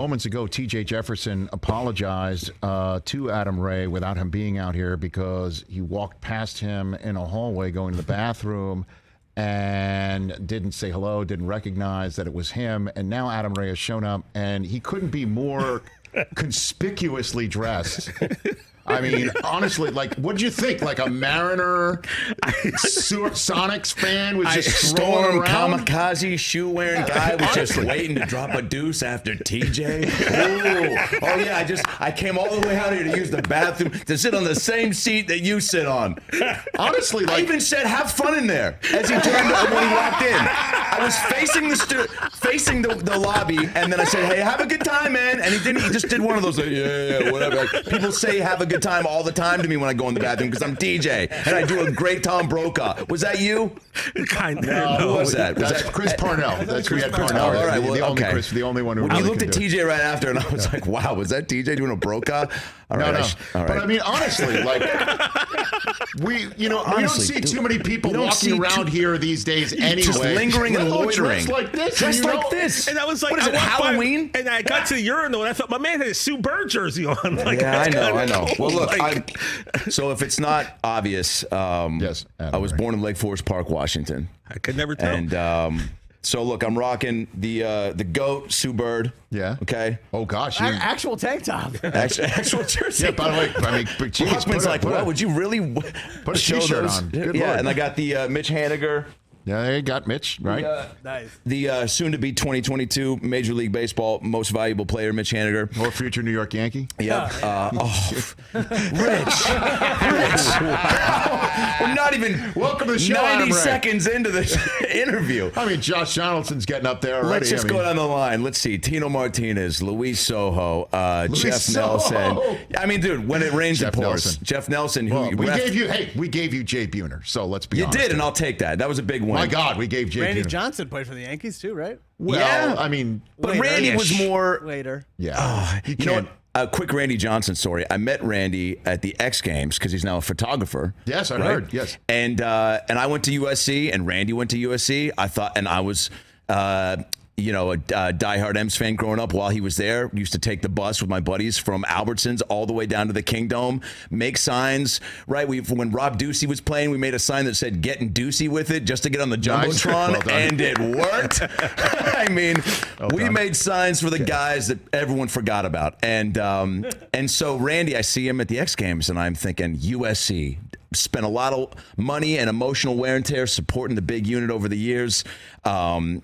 Moments ago, T.J. Jefferson apologized to Adam Ray without him being out here because he walked past him in a hallway going to the bathroom and didn't say hello, didn't recognize that it was him. And now Adam Ray has shown up, and he couldn't be more conspicuously dressed. I mean, honestly, like, what did you think? Like a Mariner, Sonics fan was just Storm around? kamikaze shoe wearing guy was just waiting to drop a deuce after TJ. Oh yeah, I came all the way out here to use the bathroom to sit on the same seat that you sit on. Honestly, I even said, "Have fun in there." As he turned up when he walked in, I was facing the lobby, and then I said, "Hey, have a good time, man." And he didn't. He just did one of those, like, yeah, whatever. Like, people say, "Have a good time" all the time to me when I go in the bathroom because I'm DJ and I do a great Tom Brokaw. Was that you? Kind of. No, Who was that? That's Chris Parnell. That's Chris Parnell. All right, well, the only okay. Chris, the only one who. When you looked at TJ right after, and I was like, "Wow, was that TJ doing a Brokaw?" All right, No. All right. But I mean, honestly, like we don't see too many people walking around here these days anyway. Just lingering and loitering. Dressed like this. Dressed like this. And I was like, what is it, Halloween? And I got to the urinal, and I thought my man had a Sue Bird jersey on. Like, yeah, I know. Well, look, like, so if it's not obvious, yes, I was born in Lake Forest Park, Washington. I could never tell. And so look, I'm rocking the goat Sue Bird. Yeah. Okay. Oh gosh. Actual tank top. Actual jersey. Yeah. By the way, I mean, geez, Husband's like, what? Would you really put a T-shirt on? Good yeah. Lord. And I got the Mitch Haniger. Yeah, you got Mitch, right? Nice. The soon-to-be 2022 Major League Baseball most valuable player, Mitch Haniger. Or future New York Yankee. Yep. Rich. We're not even welcome to the show, 90 seconds into this interview. I mean, Josh Donaldson's getting up there already. Let's just go down the line. Let's see. Tino Martinez, Luis Soho, Jeff Nelson. I mean, dude, when it rains, it pours. Jeff Nelson, who we gave you Jay Buhner, so let's be honest. You did, and I'll take that. That was a big one. My God, we gave Jay Randy Buhner. Johnson played for the Yankees too, right? Well, yeah. I mean, but Randy was more later. Yeah. You know what? A quick Randy Johnson story. I met Randy at the X Games because he's now a photographer. Yes, I heard. Yes. And I went to USC, and Randy went to USC. I thought, and I was. A diehard M's fan growing up. While he was there, used to take the bus with my buddies from Albertsons all the way down to the Kingdome, make signs. Right, when Rob Ducey was playing, we made a sign that said "Getting Ducey with it" just to get on the jumbotron, Well and it worked. I mean, we made signs for the guys that everyone forgot about, and so Randy, I see him at the X Games, and I'm thinking USC. Spent a lot of money and emotional wear and tear supporting the big unit over the years. You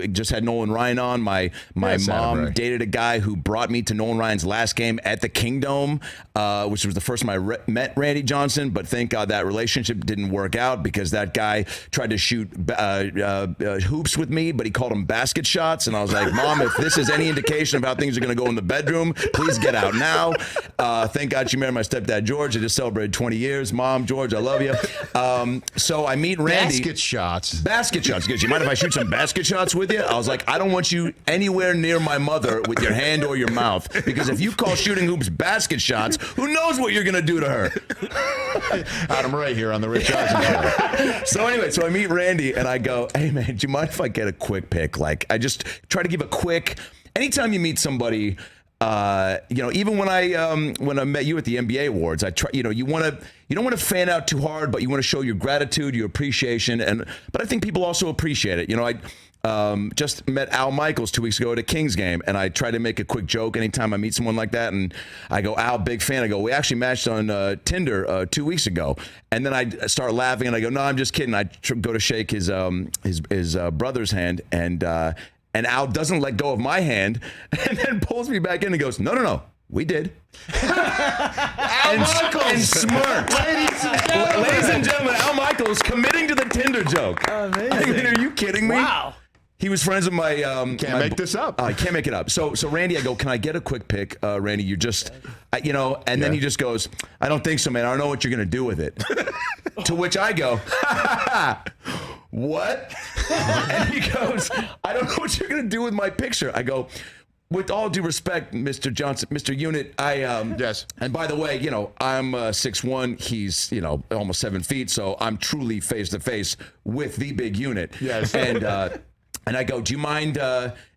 just had Nolan Ryan on. My mom dated a guy who brought me to Nolan Ryan's last game at the Kingdome, which was the first time I met Randy Johnson. But thank God that relationship didn't work out because that guy tried to shoot hoops with me, but he called them basket shots. And I was like, Mom, if this is any indication of how things are going to go in the bedroom, please get out now. Thank God she married my stepdad, George. I just celebrated 20 years. Mom, George, I love you. So I meet Randy. Basket shots. Good. You mind if I shoot some basket shots with you? I was like, I don't want you anywhere near my mother with your hand or your mouth, because if you call shooting hoops basket shots, who knows what you're going to do to her? Adam Ray here on the Rich Eisen Show. So anyway, I meet Randy and I go, hey man, do you mind if I get a quick pic? Like, I just try to give a quick, anytime you meet somebody, even when I met you at the NBA awards, I try. You don't want to fan out too hard, but you want to show your gratitude, your appreciation, but I think people also appreciate it. I just met Al Michaels 2 weeks ago at a Kings game, and I try to make a quick joke anytime I meet someone like that, and I go, Al, big fan. I go, we actually matched on Tinder 2 weeks ago, and then I start laughing, and I go, no, I'm just kidding. I go to shake his brother's hand, and Al doesn't let go of my hand and then pulls me back in and goes, no, we did. Al Michaels. And smirked. Ladies and gentlemen, Al Michaels committing to the Tinder joke. Amazing. I mean, are you kidding me? Wow. He was friends with my... Can't make this up. I can't make it up. So Randy, I go, can I get a quick pic? Randy, you just... then he just goes, I don't think so, man. I don't know what you're going to do with it. To which I go, what? And he goes, I don't know what you're going to do with my picture. I go, with all due respect, Mr. Johnson, Mr. Unit, yes. And by the way, I'm 6'1", he's almost 7 feet, so I'm truly face to face with the big unit. Yes. And And I go, do you mind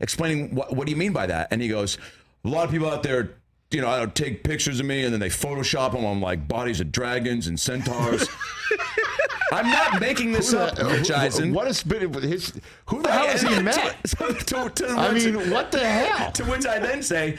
explaining what do you mean by that? And he goes, a lot of people out there, you know, I don't take pictures of me and then they Photoshop them on like bodies of dragons and centaurs. I'm not making this up, Rich Eisen. What is his? Who the hell is he met? I mean, what the hell? To which I then say,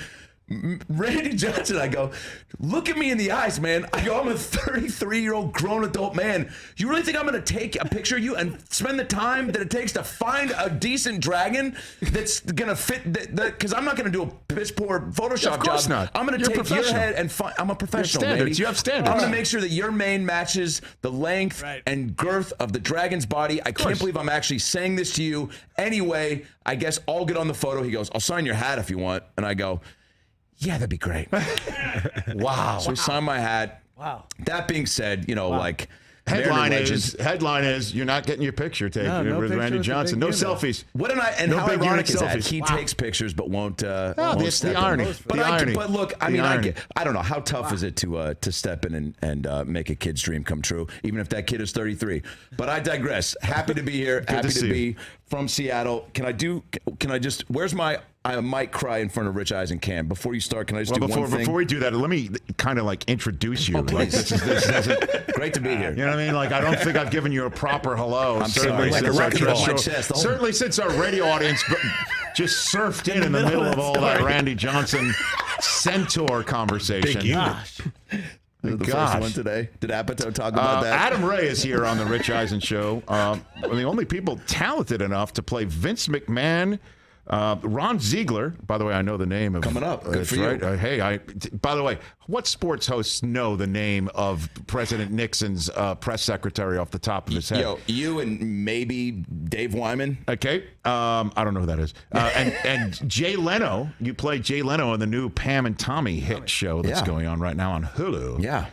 Randy Johnson, I go, look at me in the eyes, man. I go, I'm a 33-year-old grown adult man. You really think I'm going to take a picture of you and spend the time that it takes to find a decent dragon that's going to fit? Because I'm not going to do a piss poor Photoshop Of course job. not. I'm going to take your head and find. I'm a professional. You have standards. Baby. You have standards. I'm going to make sure that your mane matches the length and girth of the dragon's body. I can't believe I'm actually saying this to you. Anyway, I guess I'll get on the photo. He goes, I'll sign your hat if you want. And I go, yeah, that'd be great. Wow. So he signed my hat. Wow. That being said, you know, like Headline is you're not getting your picture taken with Randy Johnson. No selfies. What an and No how big ironic unit is that? selfies. He takes pictures but won't. It's step the in. irony. But look, I mean, irony. I don't know how tough is it to step in and make a kid's dream come true, even if that kid is 33. But I digress. Happy to be here. Happy to be from Seattle. Can I just? Where's my? I might cry in front of Rich Eisen Cam. Before you start, can I just do one thing? Before we do that, let me kind of like introduce you. Oh, please. Like, this isn't, Great to be here. you know what I mean? Like, I don't think I've given you a proper hello. I'm sorry. Like a record on my chest. Certainly since our radio audience just surfed in the middle of all that Randy Johnson centaur conversation. Big unit. Gosh. The first one today. Did Apatow talk about that? Adam Ray is here on the Rich Eisen Show. The only people talented enough to play Vince McMahon. Ron Ziegler, by the way, I know the name of Coming up. Good for you. Right. By the way, what sports hosts know the name of President Nixon's press secretary off the top of his head? Yo, you and maybe Dave Wyman. Okay. I don't know who that is. And Jay Leno, you play Jay Leno in the new Pam and Tommy hit show that's going on right now on Hulu. Yeah.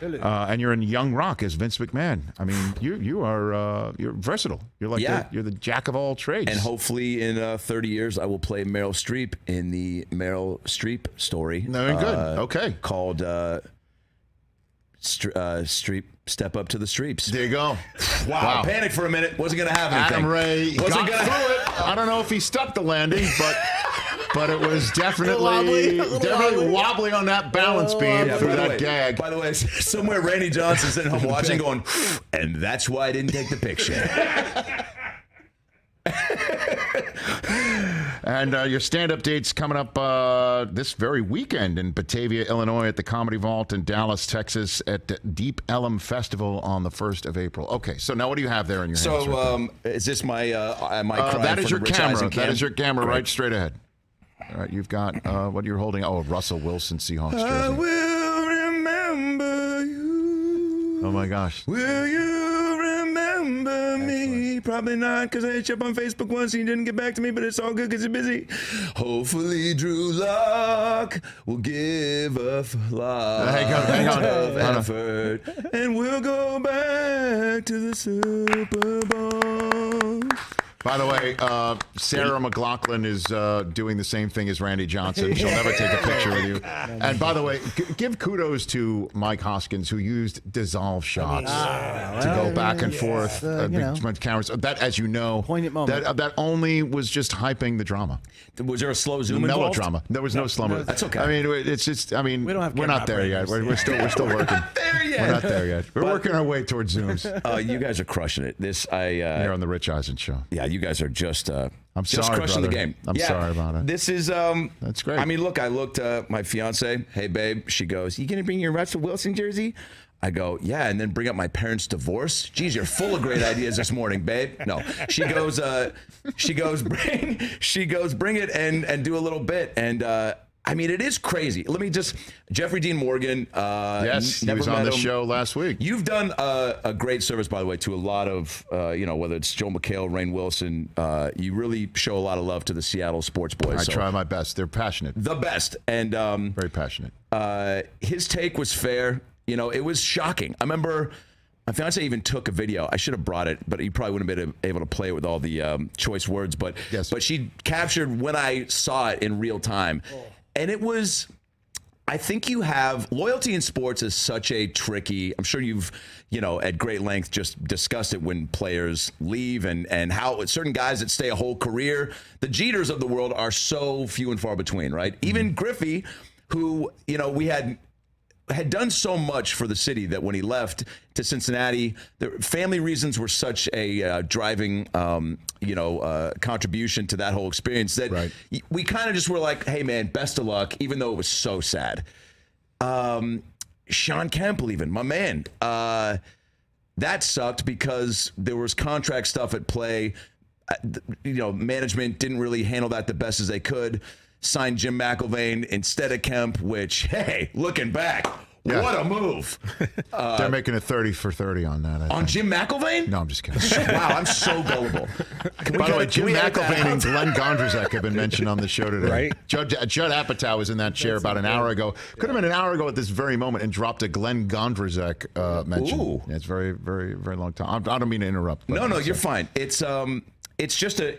And you're in Young Rock as Vince McMahon. I mean, you're versatile. You're like you're the jack of all trades. And hopefully in 30 years, I will play Meryl Streep in the Meryl Streep story. No, good. Okay. Called Streep Step Up to the Streeps. There you go. Wow. Panic for a minute. Wasn't going to have anything. Adam Ray Wasn't got gonna through it. I don't know if he stuck the landing, but it was definitely wobbly on that balance beam through that gag. By the way, somewhere Randy Johnson sitting home watching going, and that's why I didn't take the picture. And your stand-up date's coming up this very weekend in Batavia, Illinois at the Comedy Vault, in Dallas, Texas at Deep Ellum Festival on the 1st of April. Okay, so now what do you have there in your hands? So is this my that is your camera. That is your camera Great. right straight ahead. All right, you've got what you're holding. Oh, Russell Wilson Seahawks jersey. I will remember you. Oh my gosh. Will you remember me? Probably not, because I hit you up on Facebook once and you didn't get back to me, but it's all good because you're busy. Hopefully Drew Lock will give a lot Hang on. of effort, and we'll go back to the Super Bowl. By the way, Sarah McLachlan is doing the same thing as Randy Johnson. She'll never take a picture with you. And by the way, give kudos to Mike Hoskins, who used dissolve shots to go back and forth. Cameras. That, as you know, Poignant moment. That only was just hyping the drama. Was there a slow zoom Melodrama. There was no slow mo. That's okay. I mean, it's just. I mean, We don't have we're not there yet. We're still working. We're not there yet. We're working our way towards Zooms. You guys are crushing it. Here on the Rich Eisen Show. Yeah, you guys are just I'm just sorry, crushing brother. the game. I'm sorry about it. This is That's great. I mean, look, I looked my fiance, hey babe, she goes, "You gonna bring your Russell Wilson jersey?" I go, "Yeah," and then bring up my parents' divorce. Geez, you're full of great ideas this morning, babe. No, she goes, bring it and do a little bit. And I mean, it is crazy. Let me just, Jeffrey Dean Morgan. Yes, he never was on met the him. show last week. You've done a great service, by the way, to a lot of, whether it's Joe McHale, Rainn Wilson. You really show a lot of love to the Seattle sports boys. I try my best. They're passionate. The best. And Very passionate. his take was fair. You know, it was shocking. I remember my fiance even took a video. I should have brought it, but he probably wouldn't have been able to play it with all the choice words. But Yes. but she captured when I saw it in real time. And it was, I think you have loyalty in sports is such a tricky. I'm sure you've, at great length just discussed it when players leave and how certain guys that stay a whole career. The Jeters of the world are so few and far between, right? Even Griffey, who we had done so much for the city that when he left to Cincinnati, the family reasons were such a driving, contribution to that whole experience that we kind of just were like, hey, man, best of luck, even though it was so sad. Sean Campbell, even, my man, that sucked because there was contract stuff at play. Management didn't really handle that the best as they could. Signed Jim McIlvaine instead of Kemp, which, hey, looking back, what a move. They're making a 30 for 30 on that. On Jim McIlvaine? No, I'm just kidding. Wow, I'm so gullible. By the way, Jim McIlvaine and Glenn Gondrzak have been mentioned on the show today. Right. Judd Apatow was in that chair about an hour ago. Could have been an hour ago at this very moment and dropped a Glenn Gondrzak mention. Ooh. Yeah, it's very, very, very long time. I don't mean to interrupt. No, you're fine. It's just a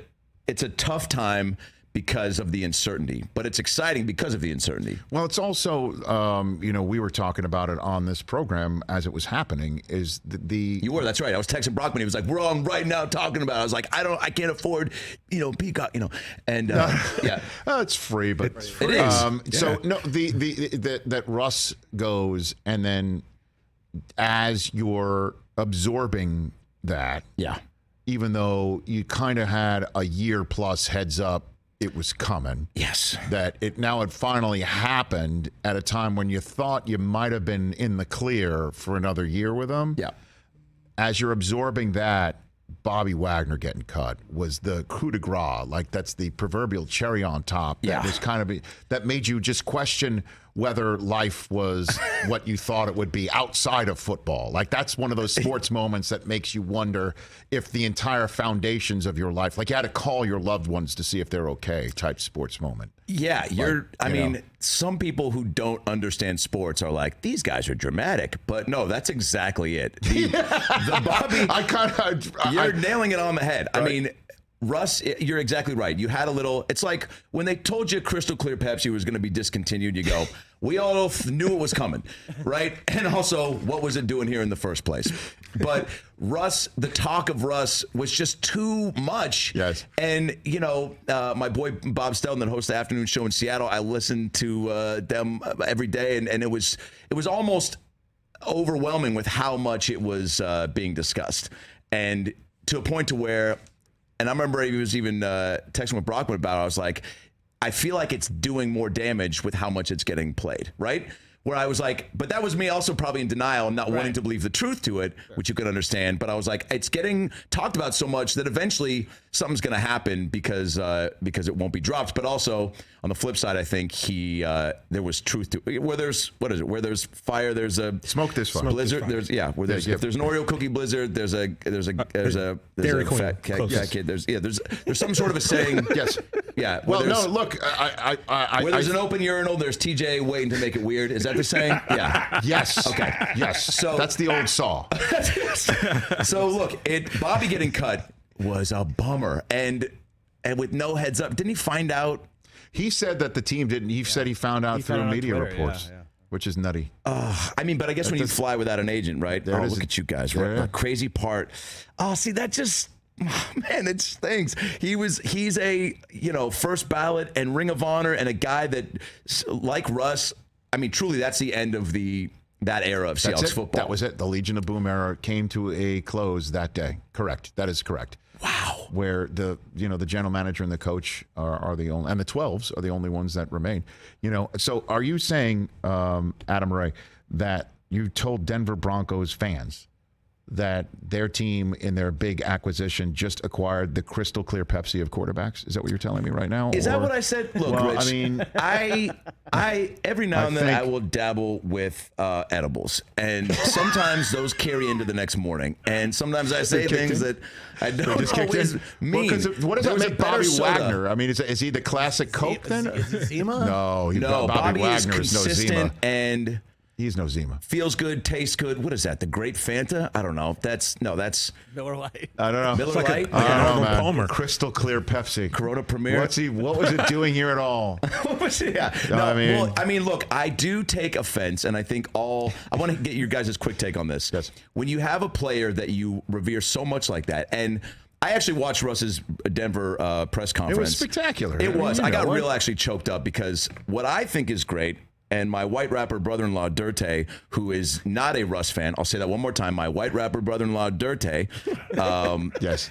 tough time because of the uncertainty, but it's exciting because of the uncertainty. Well, it's also, we were talking about it on this program as it was happening. Is the You were, that's right. I was texting Brockman. He was like, "We're on right now talking about it." I was like, I can't afford, Peacock, and yeah, it's free, but it is. So no, that Russ goes, and then as you're absorbing that, even though you kind of had a year plus heads up. It was coming. Yes. That it now had finally happened at a time when you thought you might have been in the clear for another year with them. Yeah. As you're absorbing that, Bobby Wagner getting cut was the coup de grace. Like that's the proverbial cherry on top. That was kind of that made you just question whether life was what you thought it would be outside of football. Like that's one of those sports moments that makes you wonder if the entire foundations of your life, like you had to call your loved ones to see if they're okay type sports moment. Yeah, some people who don't understand sports are like, these guys are dramatic, but no, that's exactly it. The Bobby, you're nailing it on the head. Right. I mean, Russ, you're exactly right. You had a little, it's like when they told you Crystal Clear Pepsi was going to be discontinued, you go, we all knew it was coming, right? And also, what was it doing here in the first place? But Russ, the talk of Russ was just too much. Yes. And, my boy Bob Stelton, that hosts the afternoon show in Seattle, I listened to them every day, and it was almost overwhelming with how much it was being discussed. And to a point to where, and I remember he was even texting with Brockman about it. I was like, I feel like it's doing more damage with how much it's getting played, right? Where I was like, but that was me also probably in denial and not wanting to believe the truth to it, which you could understand. But I was like, it's getting talked about so much that eventually something's going to happen because it won't be dropped. But also on the flip side, I think there was truth to it. Where there's where there's fire, there's a smoke this fire. Blizzard. There's if there's an Oreo cookie blizzard, there's a Dairy Queen fat kid. There's some sort of a saying. Yes. Yeah. Well, no. Look, where there's an open urinal, there's TJ waiting to make it weird. Is that the saying? Yeah. Yes. Okay. Yes. So that's the old saw. So look, Bobby getting cut was a bummer, and with no heads up. Didn't he find out? He said that the team didn't. He said he found out through media reports, which is nutty. I mean, but I guess when you fly without an agent, right? Look at you guys. Right? The crazy part. Oh, see, that just. Man, it stinks. He's a first ballot and Ring of Honor and a guy that, like Russ, I mean, truly, that's the end of that era of Seahawks football. That was it. The Legion of Boom era came to a close that day. Correct. That is correct. Wow. Where the general manager and the coach are the only, and the 12s are the only ones that remain. So are you saying, Adam Ray, that you told Denver Broncos fans that their team in their big acquisition just acquired the crystal clear Pepsi of quarterbacks? Is that what you're telling me right now? Is that what I said? Look, well, Rich, I mean, I every now and then I will dabble with edibles, and sometimes those carry into the next morning, and sometimes I say things that I don't always mean. Well, what does that make Bobby Wagner? I mean, is he the classic Coke then? Is he Zima? No, Bobby is Wagner is no Zima. And He's no Zima. Feels good, tastes good. What is that? The Great Fanta? I don't know. That's Miller Lite. I don't know. Miller like Lite. a- like an Arnold man. Palmer. Crystal clear Pepsi. Corona Premier. What was it doing here at all? Yeah. No, I mean, look, I do take offense, and I think I want to get your guys' quick take on this. Yes. When you have a player that you revere so much like that, and I actually watched Russ's Denver press conference. It was spectacular. It was. I got real real actually choked up because what I think is great, and my white rapper brother-in-law Dirte, who is not a Russ fan, I'll say that one more time. My white rapper brother-in-law Dirte, Yes.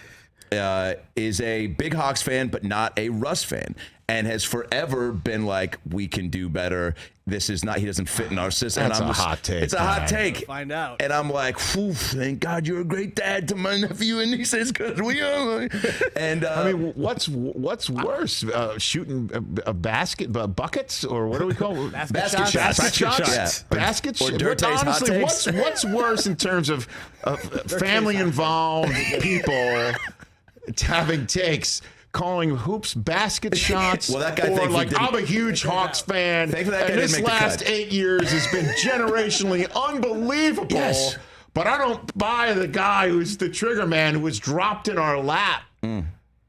is a big Hawks fan, but not a Russ fan, and has forever been like, we can do better. This is not, he doesn't fit in our system. That's and I'm a hot take, It's a hot man. take. Find out. And I'm like, whew, thank God you're a great dad to my nephew and nieces, because we are. And I mean, what's worse, shooting buckets, or what do we call it? Basket shots. Basket shots. Yeah. Basket Or shots. Dirte's hot Honestly, takes. what's worse in terms of family involved people having takes? Calling hoops basket shots. Well, that guy or thankfully like, didn't- I'm a huge Hawks fan. Thankfully, that guy and didn't this make the last cut. 8 years has been generationally unbelievable. Yes. But I don't buy the guy who's the trigger man who was dropped in our lap.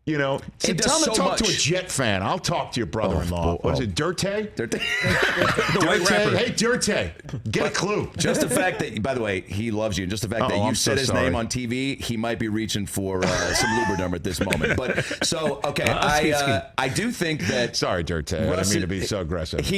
You know, He does tell him so to talk to a much. Jet fan. I'll talk to your brother-in-law. What is it, Dirte? The white Dirte? rapper. Hey, Dirte, get a clue. Just the fact that, by the way, he loves you. And just the fact that you I'm said so his sorry. name on TV, he might be reaching for some Lubriderm at this moment. But so, okay, I do think that. Sorry, Dirte. I didn't mean to be so aggressive.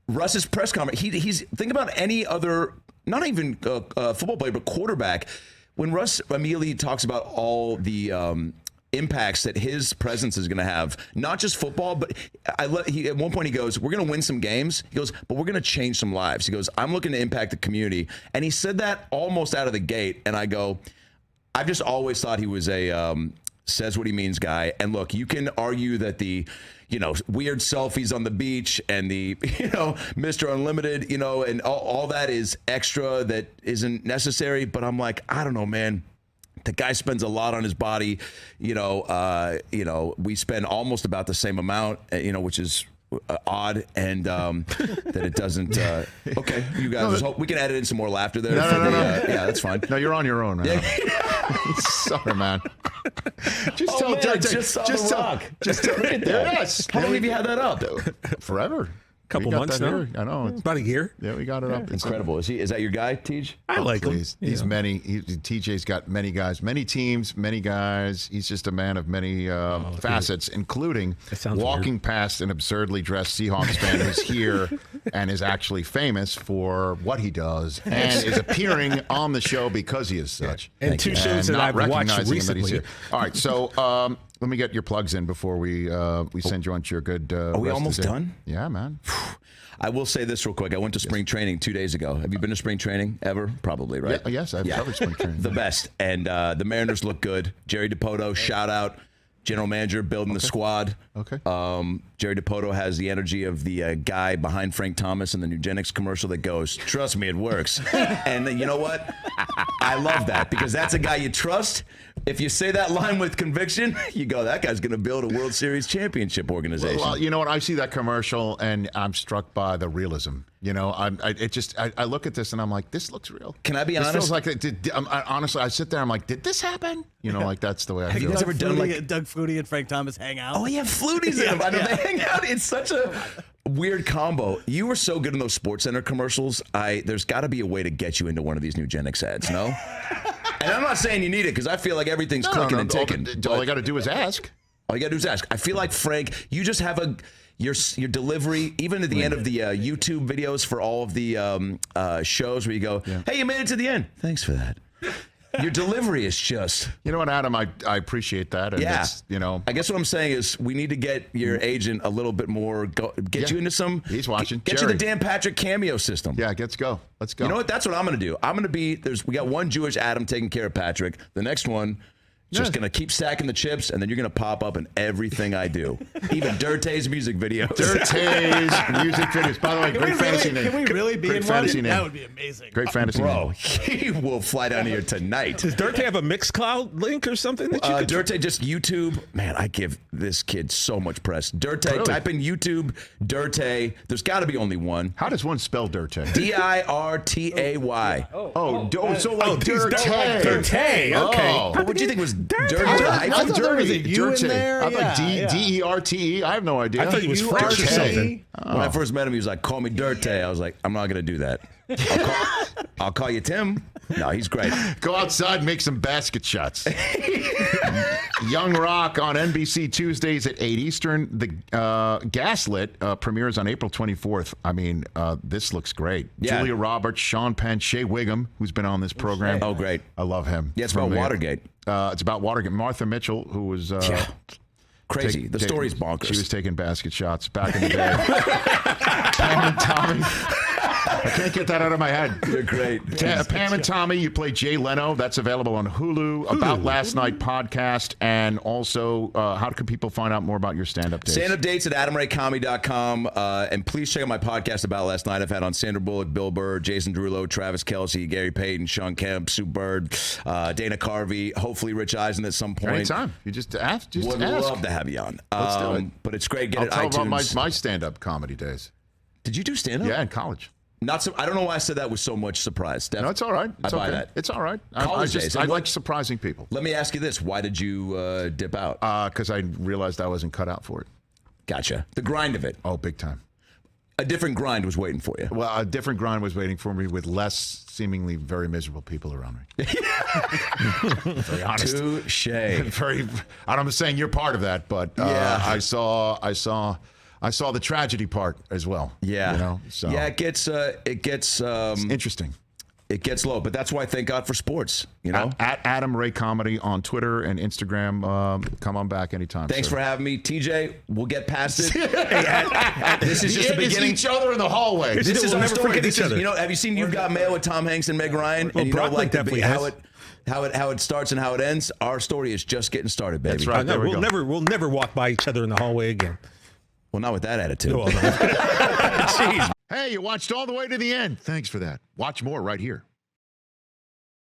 Russ's press conference. He's think about any other, not even football player, but quarterback. When Russ immediately talks about all the impacts that his presence is going to have, not just football, but at one point he goes, we're going to win some games. He goes, but we're going to change some lives. He goes, I'm looking to impact the community. And he said that almost out of the gate. And I go, I've just always thought he was a says what he means guy. And look, you can argue that the, weird selfies on the beach and the, Mr. Unlimited, and all that is extra that isn't necessary. But I'm like, I don't know, man. The guy spends a lot on his body. We spend almost about the same amount, which is odd, and that it doesn't. Okay, you guys, we can edit in some more laughter there. No. Yeah, that's fine. No, you're on your own, man. Sorry, man. Just tell man, Dirte. just saw The Rock. Just tell Look at there that. it is. How long have you had that up? Forever. Couple We got months that now. here. I know. About a year. Yeah, we got it up. It's Incredible. Is that your guy, Tej? I like him. He's TJ's got many guys, many teams, many guys. He's just a man of many facets, including sounds walking past an absurdly dressed Seahawks fan who's here and is actually famous for what he does and is appearing on the show because he is such. And two shows that not I've watched recognizing him that he's recently. here. All right, so let me get your plugs in before we send you on to your good. Are we rest of almost the day. done? Yeah, man. I will say this real quick. I went to spring training 2 days ago. Have you been to spring training ever? Probably, right? Yes, I've covered spring training. The best. And the Mariners look good. Jerry DiPoto, shout out. General manager building the squad. Okay. Jerry DiPoto has the energy of the guy behind Frank Thomas in the Nugenics commercial that goes, trust me, it works. And you know what? I love that because that's a guy you trust. If you say that line with conviction, you go, that guy's going to build a World Series championship organization. Well, you know what? I see that commercial and I'm struck by the realism. I look at this and I'm like, this looks real. Can I be This honest? feels like honestly, I sit there. I'm like, did this happen? Like that's the way I Have you feel. guys ever done Doug Flutie and Frank Thomas hang out? Oh, yeah, Flutie's in them. I know they hang out. It's such a weird combo. You were so good in those Sports Center commercials. There's got to be a way to get you into one of these Nugenics ads, no? And I'm not saying you need it because I feel like everything's clicking and ticking. All I got to do is ask. All you got to do is ask. I feel like, Frank, you just have your delivery, even at the end of the YouTube videos for all of the shows where you go, hey, you made it to the end. Thanks for that. Your delivery is just... You know what, Adam? I appreciate that. And Yeah. it's, I guess what I'm saying is we need to get your agent a little bit more, get you into some... He's watching. Get Jerry. you the Dan Patrick cameo system. Yeah, let's go. You know what? That's what I'm going to do. I'm going to be... We got one Jewish Adam taking care of Patrick. The next one Just going to keep stacking the chips, and then you're going to pop up in everything I do. Even Dirtay's music videos. Dirtay's music videos. By the way, great fantasy name. Can we really be Great in one? fantasy name. That would be amazing. Great fantasy Bro, name. he will fly down here tonight. Does Dirtay have a Mixcloud link or something that you could Dirtay, just YouTube. Man, I give this kid so much press. Dirtay, Really? type in YouTube, Dirtay. There's got to be only one. How does one spell Dirtay? Dirtay. So like Dirtay. Dirtay, okay. Oh. What do you think was Dirtay? I thought there was a U in there. I thought Yeah. Derte. I have no idea. I thought he was French or something. When I first met him, he was like, "Call me Dirtay." I was like, "I'm not gonna do that. I'll call you Tim." No, he's great. Go outside, make some basket shots. Young Rock on NBC Tuesdays at 8 Eastern. The Gaslit premieres on April 24th. I mean, this looks great. Yeah. Julia Roberts, Sean Penn, Shea Wiggum, who's been on this program. Oh, great. I love him. Yeah, it's about Watergate. It's about Watergate. Martha Mitchell, who was... Crazy. The story's bonkers. She was taking basket shots back in the day. Pam and Tommy. I can't get that out of my head. You're great. Pam and Tommy, you play Jay Leno. That's available on Hulu. About Last Night podcast. And also, how can people find out more about your stand-up dates? Stand-up dates at adamraycomedy.com. And please check out my podcast About Last Night. I've had on Sandra Bullock, Bill Burr, Jason Derulo, Travis Kelce, Gary Payton, Sean Kemp, Sue Bird, Dana Carvey, hopefully Rich Eisen at some point. Anytime. You just ask. Would love to have you on. Let's do it. But it's great. Get I'll it tell iTunes. about my stand-up comedy days. Did you do stand-up? Yeah, in college. Not so. I don't know why I said that with so much surprise. Steph, No, it's all right. It's I buy okay. that. It's all right. College days. I And like surprising people. Let me ask you this: why did you dip out? Because I realized I wasn't cut out for it. Gotcha. The grind of it. Oh, big time. A different grind was waiting for you. Well, a different grind was waiting for me with less seemingly very miserable people around me. Very honest. Touche. Very. I'm saying you're part of that, but Yeah. I saw the tragedy part as well. Yeah. You know. So Yeah, it gets interesting. it gets low, but that's why thank God for sports. You know. At Adam Ray Comedy on Twitter and Instagram. Come on back anytime. Thanks sir. for having me, TJ. We'll get past it. This is just the It's beginning. each other in the hallway. This is We'll our never story. forget This each is, other. you know, have you seen You've Got Mail with Tom Hanks and Meg Ryan? Well, And you know, Brockman like definitely has. how it starts and how it ends. Our story is just getting started, baby. That's right. There we go. We'll never walk by each other in the hallway again. Well, not with that attitude. Well, no. Hey, you watched all the way to the end. Thanks for that. Watch more right here.